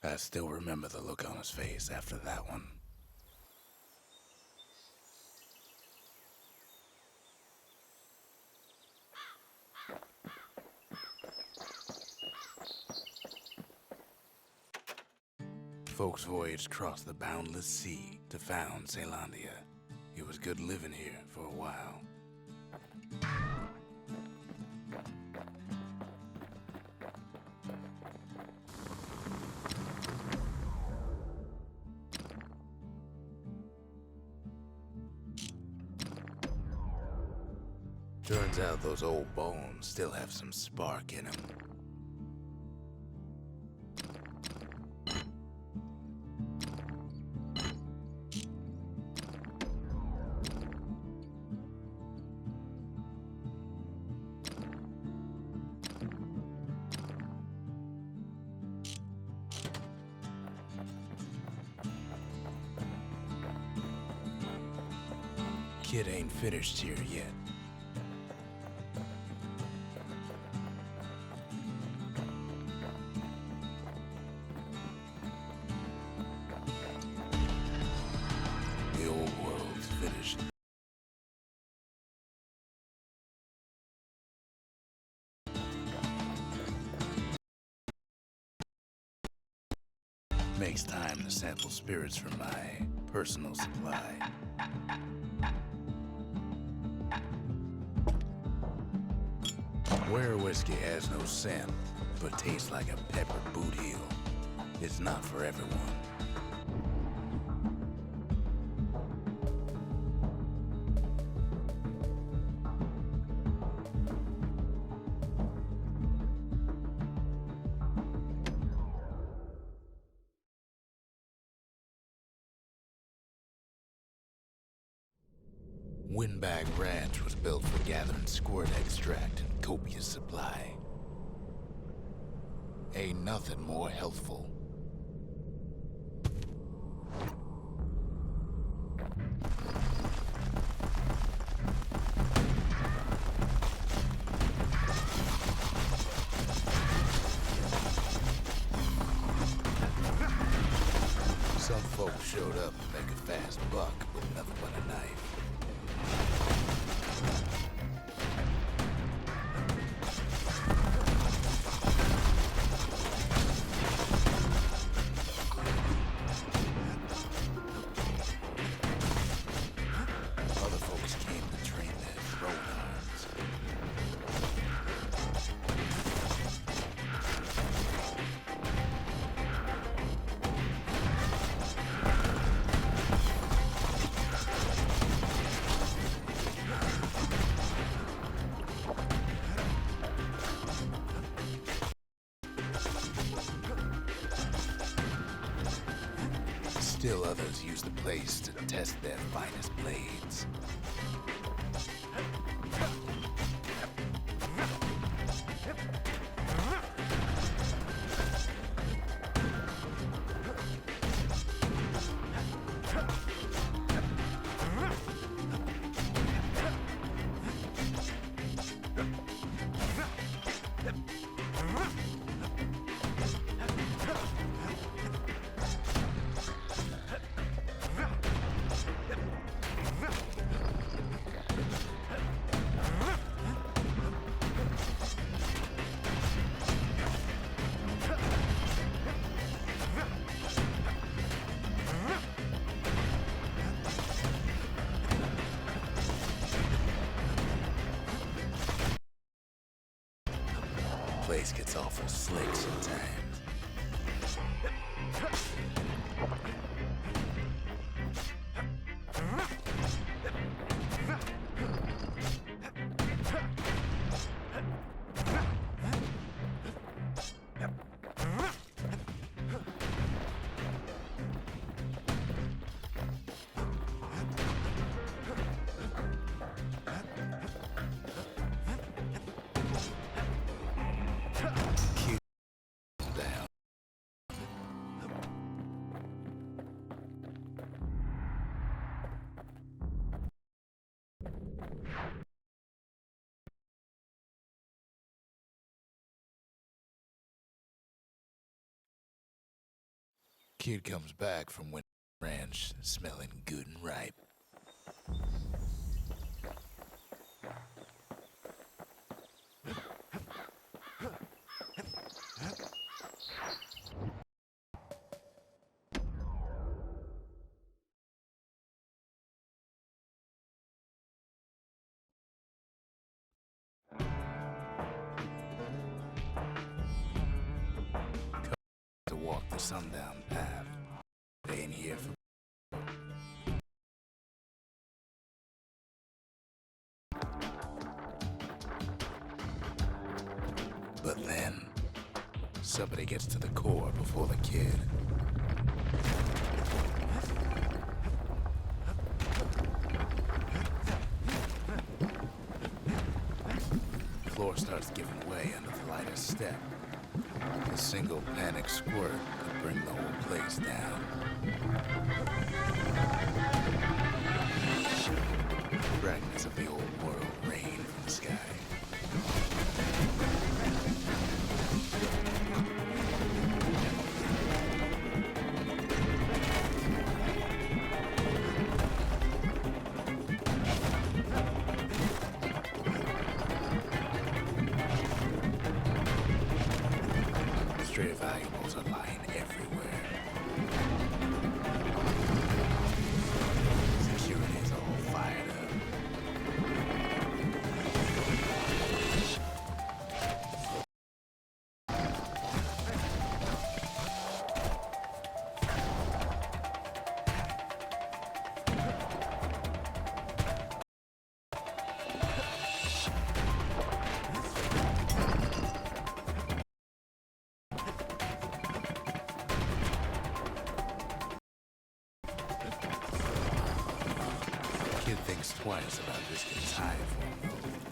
I still remember the look on his face after that one. Folks voyaged across the boundless sea to found Celandia. It was good living here for a while. Turns out those old bones still have some spark in them. Kid ain't finished here yet. The old world's finished. Makes time to sample spirits from my personal supply. Where whiskey has no scent, but tastes like a pepper boot heel, it's not for everyone. Windbag Ranch was built for gathering squirt extract in copious supply. Ain't nothing more healthful. Some folks showed up to make a fast buck with nothing but a knife. Other folks came to train their throwing arms. Still others use the place to test their finest blades. Place gets awful slick sometimes. Kid comes back from Winter Ranch smelling good and ripe. To walk the sundown path. They ain't here for. But then, somebody gets to the core before the kid. The floor starts giving way under the lightest step. A single panic squirt could bring the whole place down. Fragments of the old world rain from the sky. Stray valuables are lying everywhere. Security's all fired up. Kid thinks twice about risking his hide for him, though.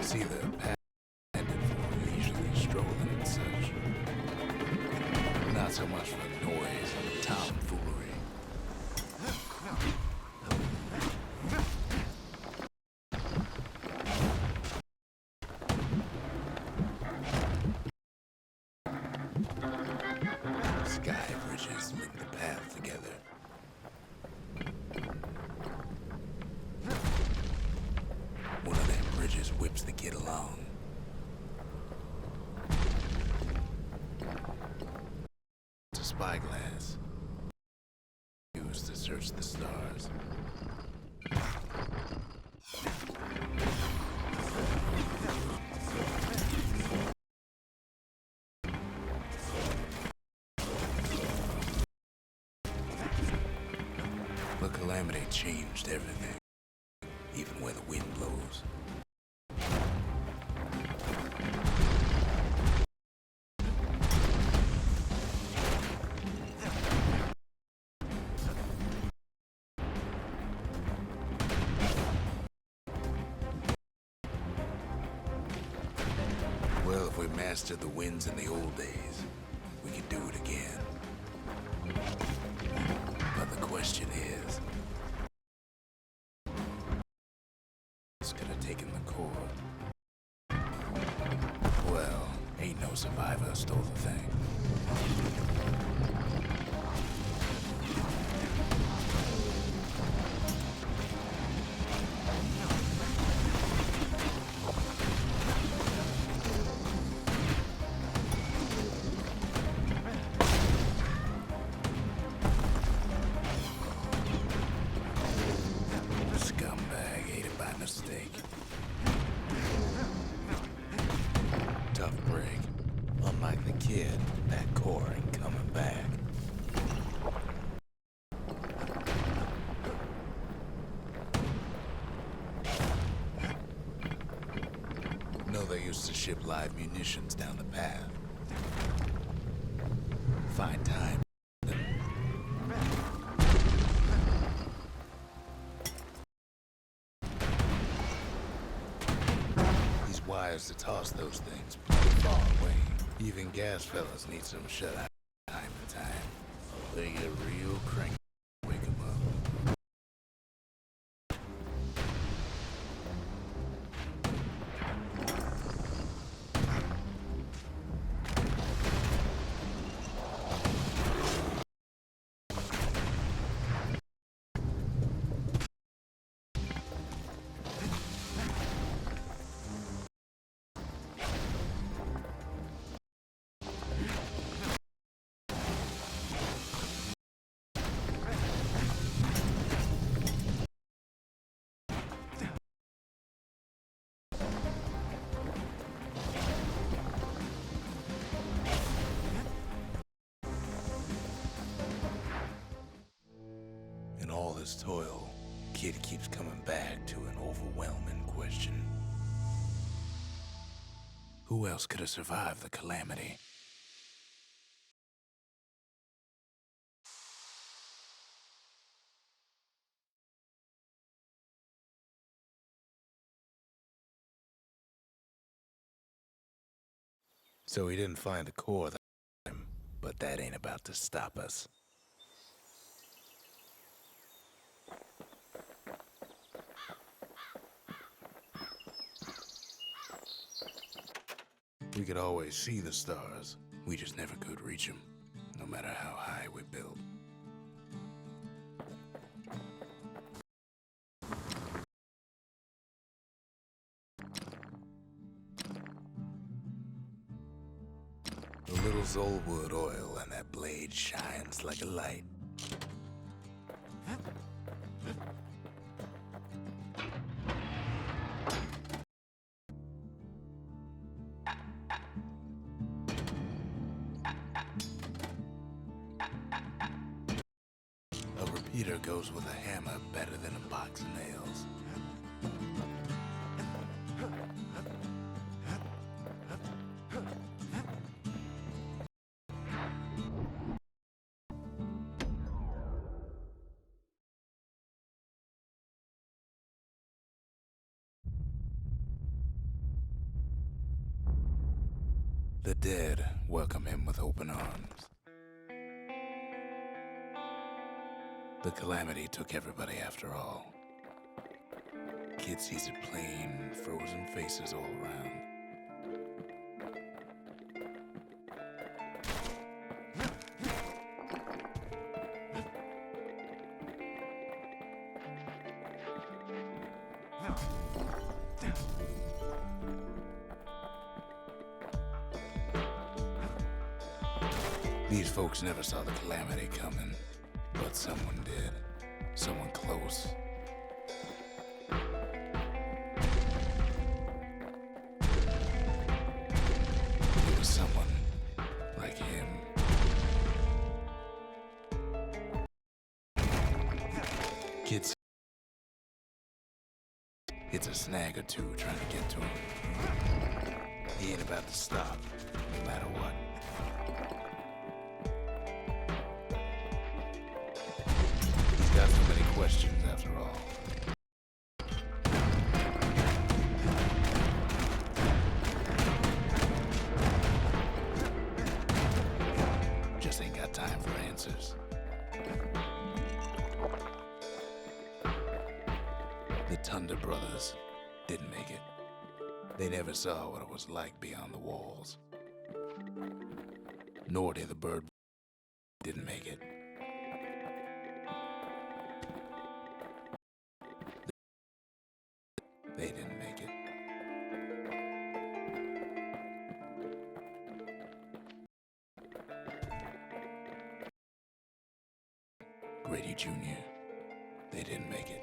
See the path ended for leisurely strolling and such. Not so much for noise and tomfoolery. Sky bridges link the path together. One of them bridges whips the kid along. It's a spyglass used to search the stars. The calamity changed everything, even where the wind blows. Well, if we mastered the winds in the old days, we could do it again. But the question is, who could have taken the core? Well, ain't no survivor stole the thing. Scumbag ate it by mistake. Tough break. Unlike the kid, that core ain't coming back. No, they used to ship live munitions down the path. Fine time. These wires to toss those things pretty far away. Even gas fellas need some shut-eye time to time. They get real cranky. this toil, Kid keeps coming back to an overwhelming question. Who else could have survived the calamity? So he didn't find the core that time, but that ain't about to stop us. We could always see the stars. We just never could reach them, no matter how high we built. A little Zolwood oil and that blade shines like a light. A repeater goes with a hammer better than a box of nails. The dead welcome him with open arms. The calamity took everybody after all. Kid sees it plain, frozen faces all around. These folks never saw the calamity coming, but someone did. Someone close. It was someone like him. Kids, it's a snag or two trying to get to him. He ain't about to stop, no matter what. Got so many questions after all. Just ain't got time for answers. The Thunder brothers didn't make it. They never saw what it was like beyond the walls. Nor did the bird didn't make it. They didn't make it. Grady Jr., they didn't make it.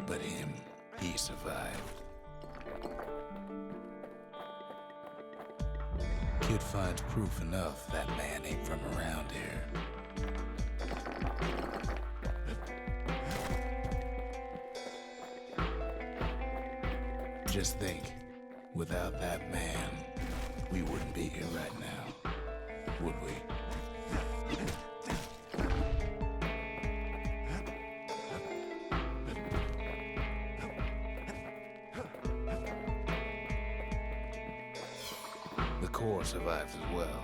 But him, he survived. Kid finds proof enough that man ain't from around here. Just think, without that man, we wouldn't be here right now, would we? The core survives as well.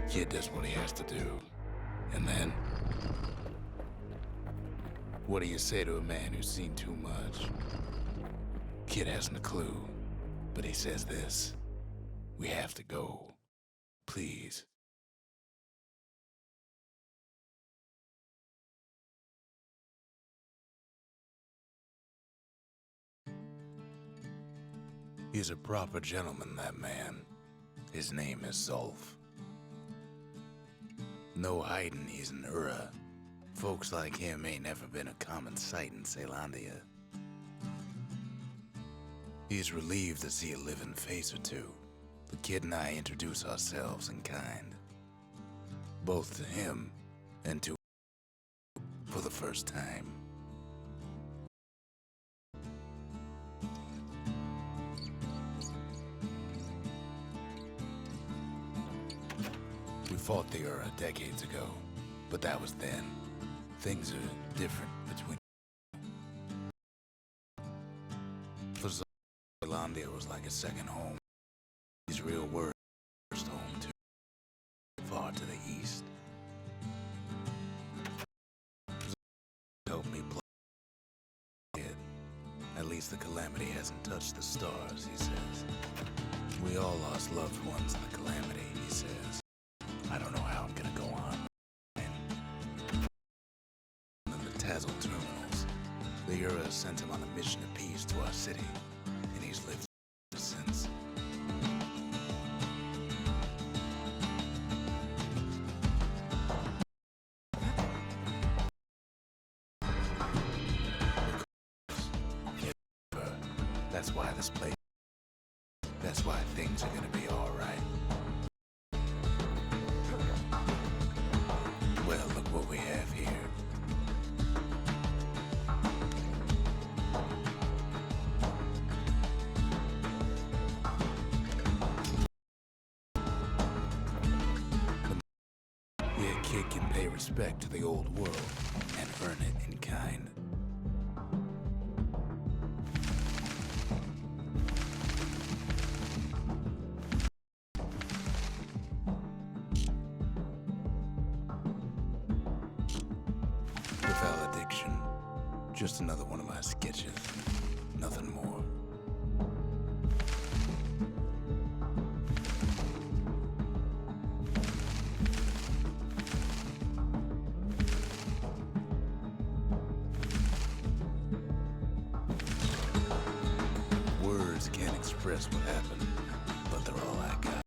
Kid does what he has to do. And then, what do you say to a man who's seen too much? Kid hasn't a clue, but he says this: we have to go. Please. He's a proper gentleman, that man. His name is Zolf. No hiding he's an Ura. Folks like him ain't never been a common sight in Caelondia. He's relieved to see a living face or two. The kid and I introduce ourselves in kind. Both to him and to for the first time. We fought the Ura decades ago, but that was then. Things are different between. For Caelondia was like a second home. His real word first home too. Far to the east. Help me play it. At least the calamity hasn't touched the stars, he says. We all lost loved ones in the calamity, he says. I don't know how I'm gonna go on. In the Tazzle terminals, the Ura sent him on a mission of peace to our city, and he's lived since. That's why this place. That's why things are gonna be all right. Well, look what we have here. The kid can pay respect to the old world and earn it in kind. The valediction. Just another one of my sketches. Nothing more. Words can't express what happened, but they're all I got.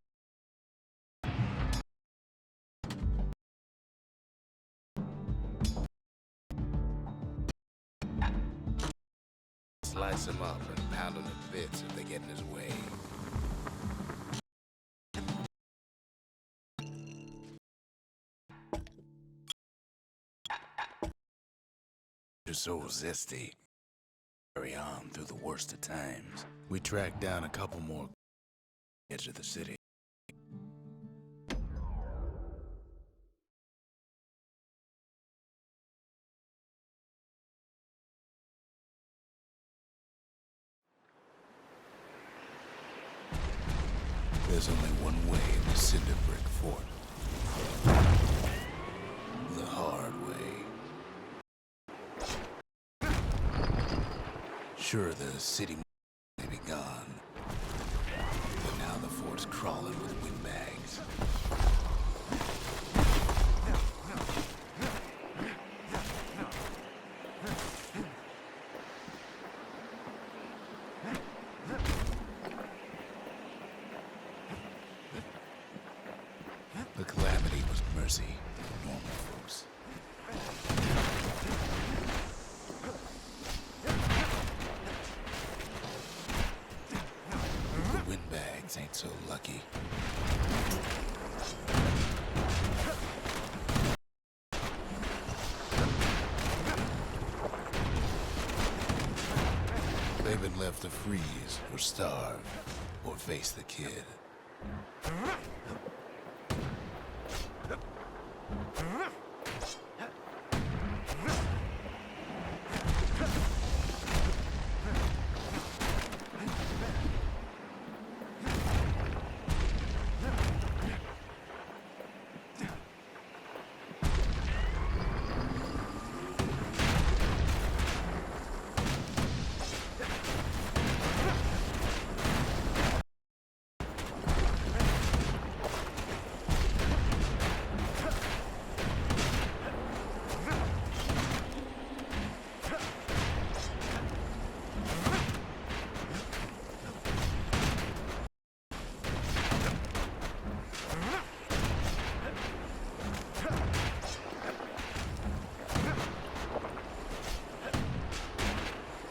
Slice him up and pound him to bits if they get in his way. You're so zesty. Carry on through the worst of times. We tracked down a couple more edge of the city. There's only one way in the Cinder Brick Fort. The hard way. Sure, the city may be gone, but now the fort's crawling with windbags. The calamity was mercy for normal folks. The windbags ain't so lucky. They've been left to freeze or starve or face the kid.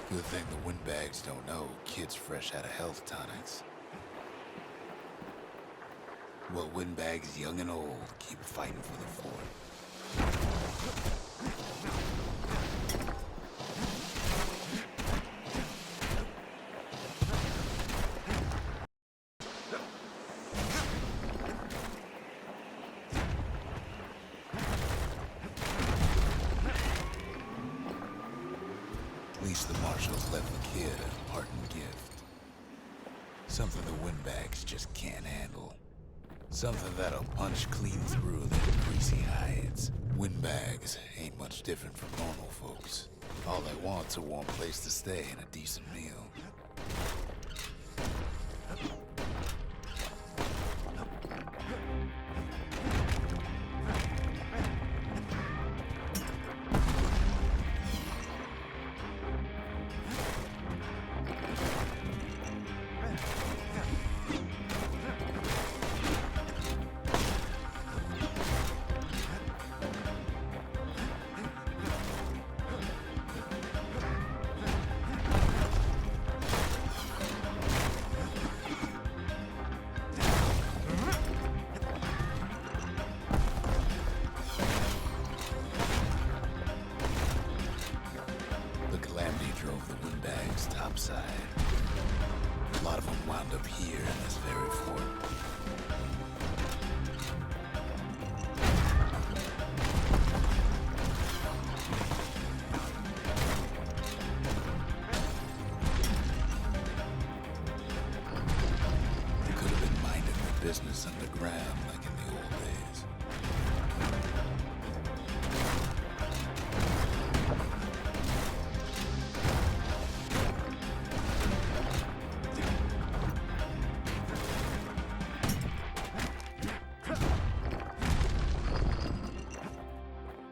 Good thing the windbags don't know kids fresh out of health tonics. Well, windbags young and old keep fighting for the fort. At least the marshals left the kid a parting gift. Something the windbags just can't handle. Something that'll punch clean through their greasy hides. Windbags ain't much different from normal folks. All they want's a warm place to stay and a decent meal. Drove the windbags topside. A lot of them wound up here in this very fort. They could have been minding their business underground like in the old days.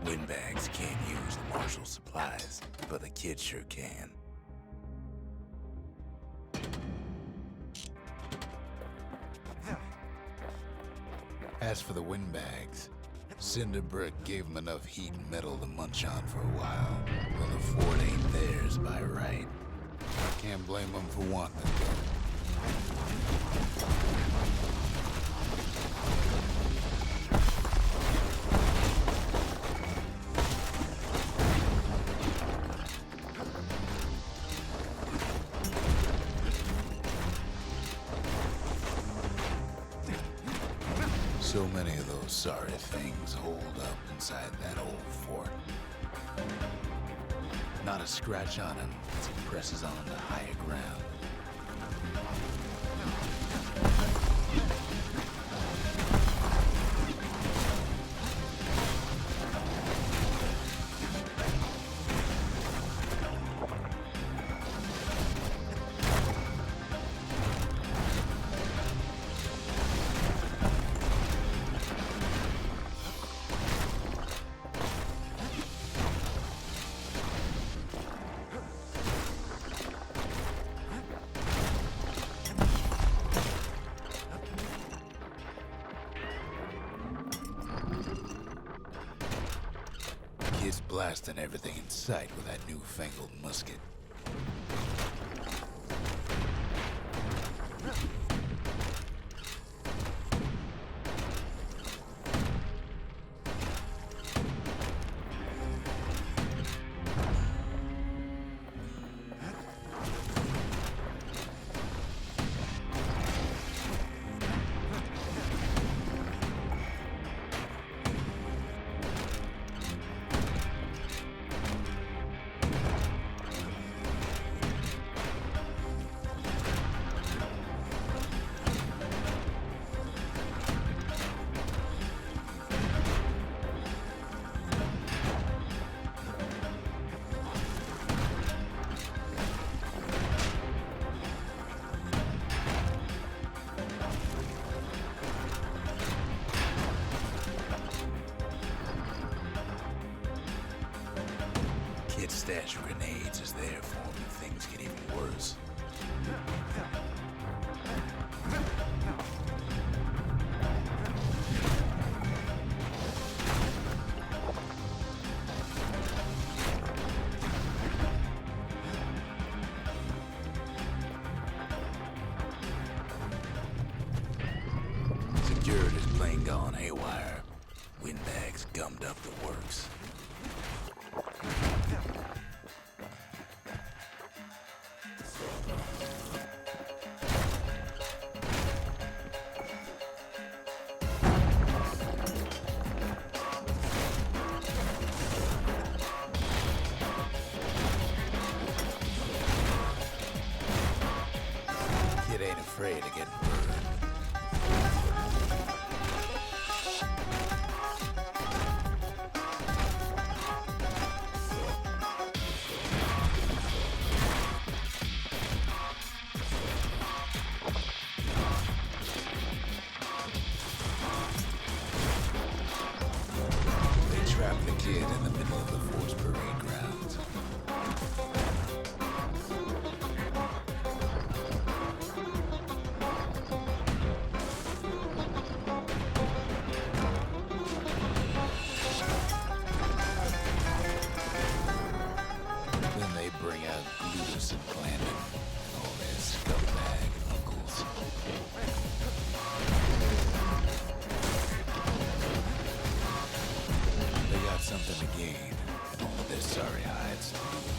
Windbags can't use the marshal supplies, but the kid sure can. As for the windbags, Cinderbrick gave them enough heat and metal to munch on for a while. Well, the fort ain't theirs by right. Can't blame them for wanting it, though. So many of those sorry things hold up inside that old fort. Not a scratch on him as he presses on to higher ground. Kid's blasting everything in sight with that newfangled musket. Kid's stash of grenades is there for him if things get even worse. train gone haywire. Windbags gummed up the works. Kid ain't afraid of getting burned. They trapped the kid in the middle of the force parade grounds. Then they bring out Glutus and Glandon and all their scumbag uncles. They got something to gain, and all of their sorry hides to lose.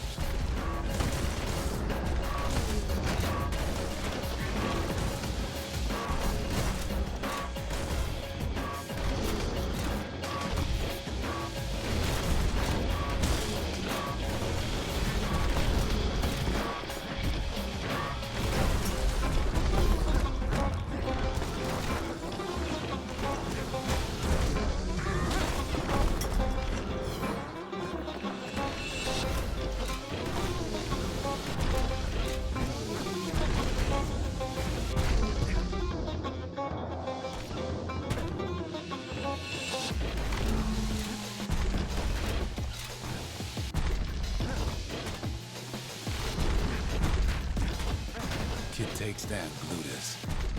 Kid takes down Glutus.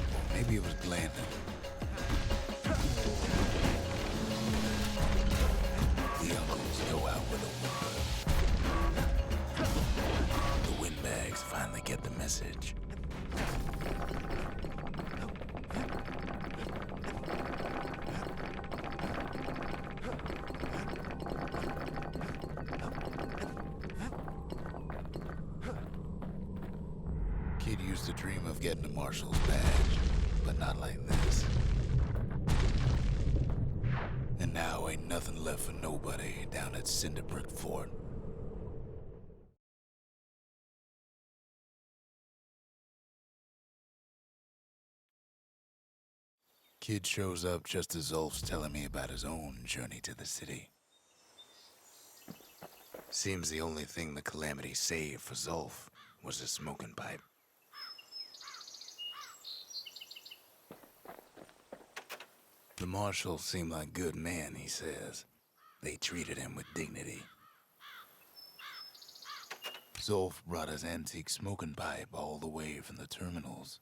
Or maybe it was Glandon. The uncles go out with a whimper. The windbags finally get the message. Kid used to dream of getting a marshal's badge, but not like this. And now ain't nothing left for nobody down at Cinderbrick Fort. Kid shows up just as Zolf's telling me about his own journey to the city. Seems the only thing the Calamity saved for Zolf was a smoking pipe. The marshals seem like good men, he says. They treated him with dignity. Zolf brought his antique smoking pipe all the way from the terminals.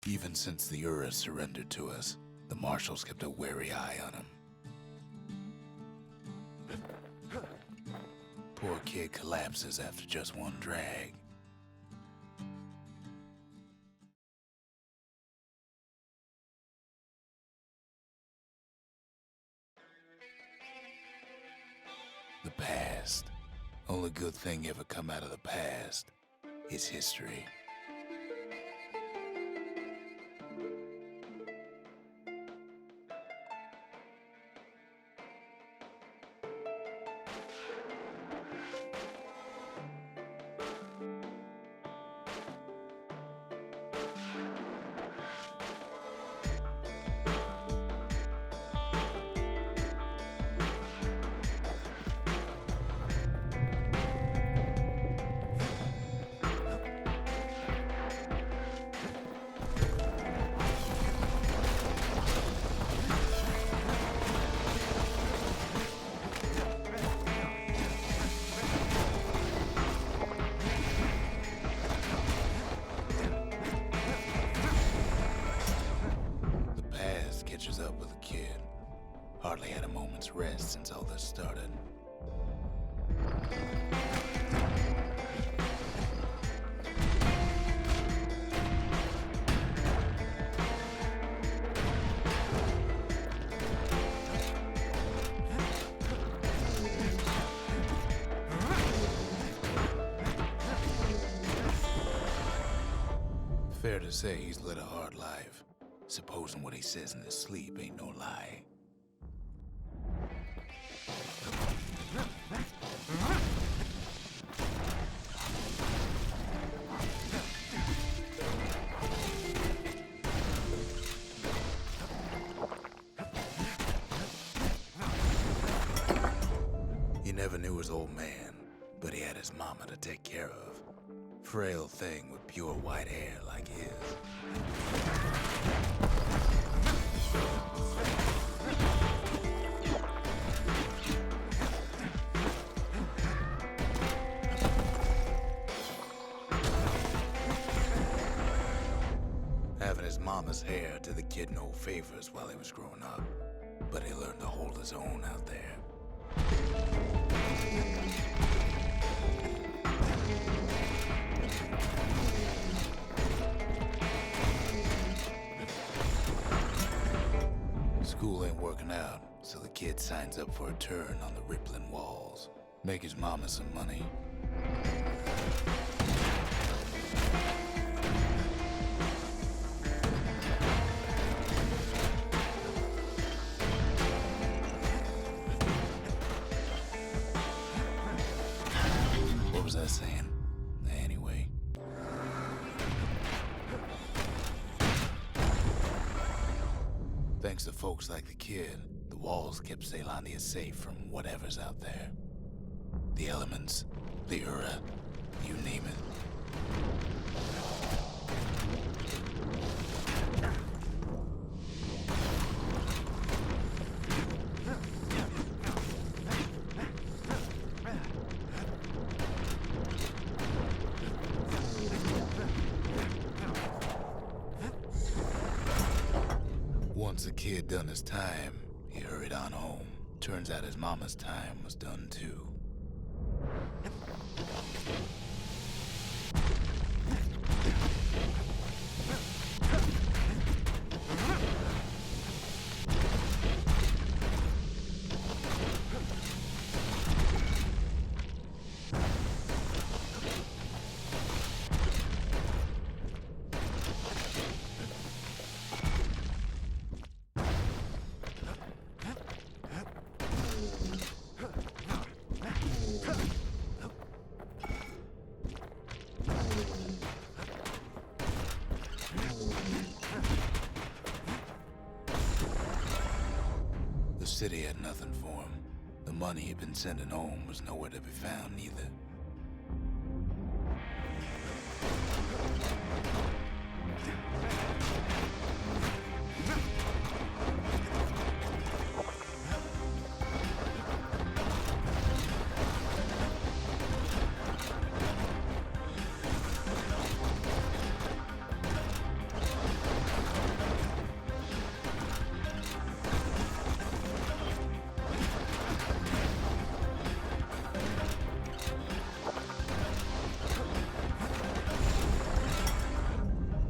Even since the Ura surrendered to us, the marshals kept a wary eye on him. Poor kid collapses after just one drag. The past. Only good thing ever come out of the past is history. Hardly had a moment's rest since all this started. say he's led a hard life. Supposing what he says in his sleep ain't no lie. He never knew his old man, but he had his mama to take care of. Frail thing with pure white hair like his. Having his mama's hair did the kid no favors while he was growing up, but he learned to hold his own out there. School ain't working out, so the kid signs up for a turn on the rippling walls. Make his mama some money. What was I saying? Anyway. Thanks to folks like the kid, the walls kept Ceylondia safe from whatever's out there. The elements, the Ura, you name it. Once the kid done his time, he hurried on home. Turns out his mama's time was done too. The city had nothing for him. The money he'd been sending home was nowhere to be found either.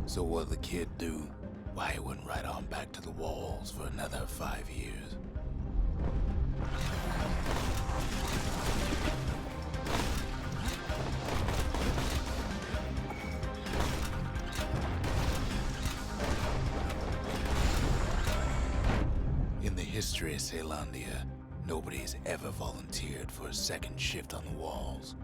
So what'd the kid do? Why, he went right on back to the walls for another 5 years. In the history of Ceylondia, nobody's ever volunteered for a second shift on the walls.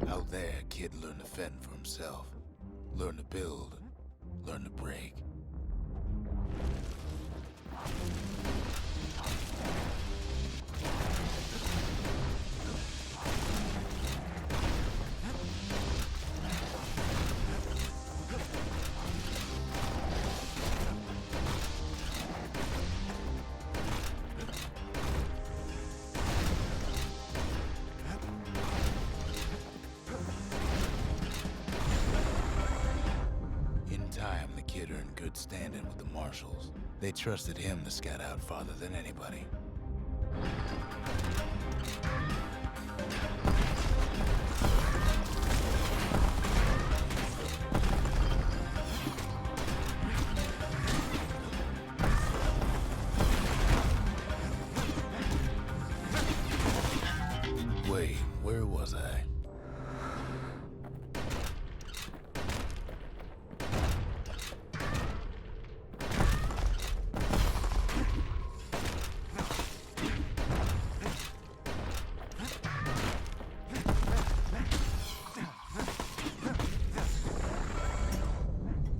Out there, kid learned to fend for himself. Learn to build. Learn to break. good standing with the marshals. They trusted him to scout out farther than anybody. Wait, where was I?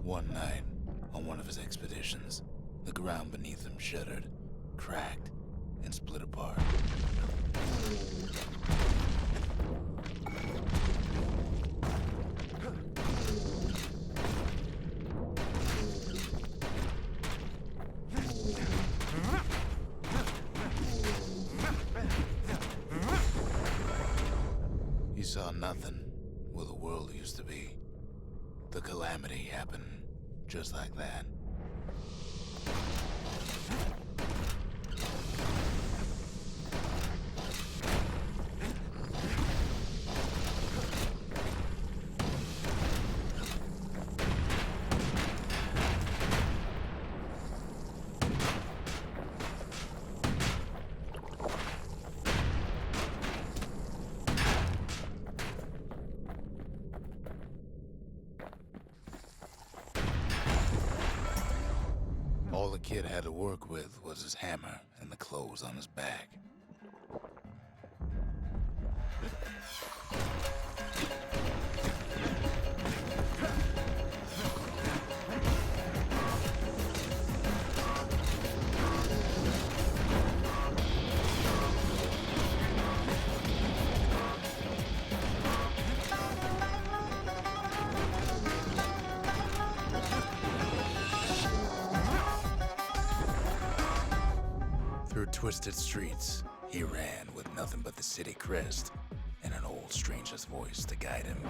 One night, on one of his expeditions, the ground beneath him shuddered, cracked, and split apart. He saw nothing where the world used to be. The calamity happened just like that. All the kid had to work with was his hammer and the clothes on his back. Through twisted streets, he ran with nothing but the city crest and an old stranger's voice to guide him.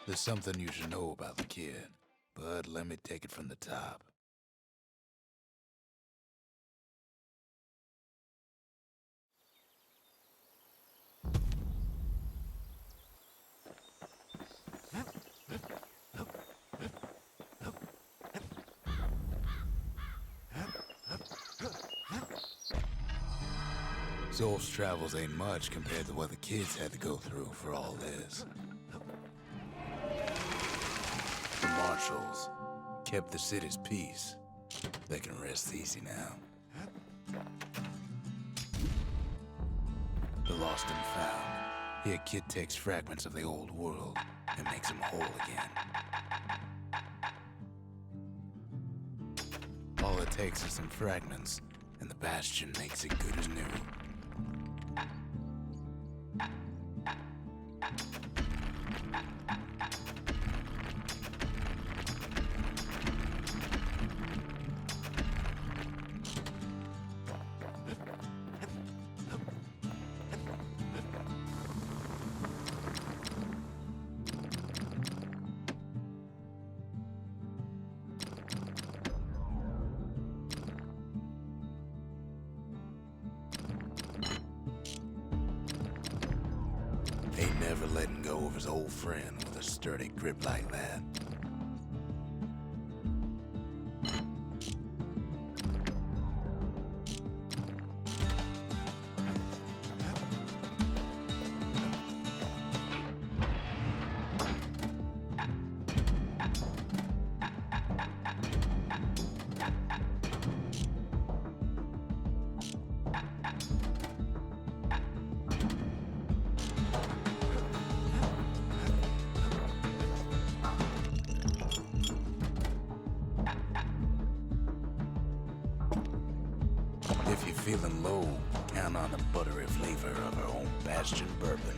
There's something you should know about the kid, but let me take it from the top. Zolf's travels ain't much compared to what the kids had to go through for all this. The marshals kept the city's peace, They can rest easy now. The lost and found. Here, kid takes fragments of the old world and makes them whole again. All it takes is some fragments, and the Bastion makes it good as new. Ain't never letting go of his old friend with a sturdy grip like that. If you're feeling low, count on the buttery flavor of our own Bastion bourbon.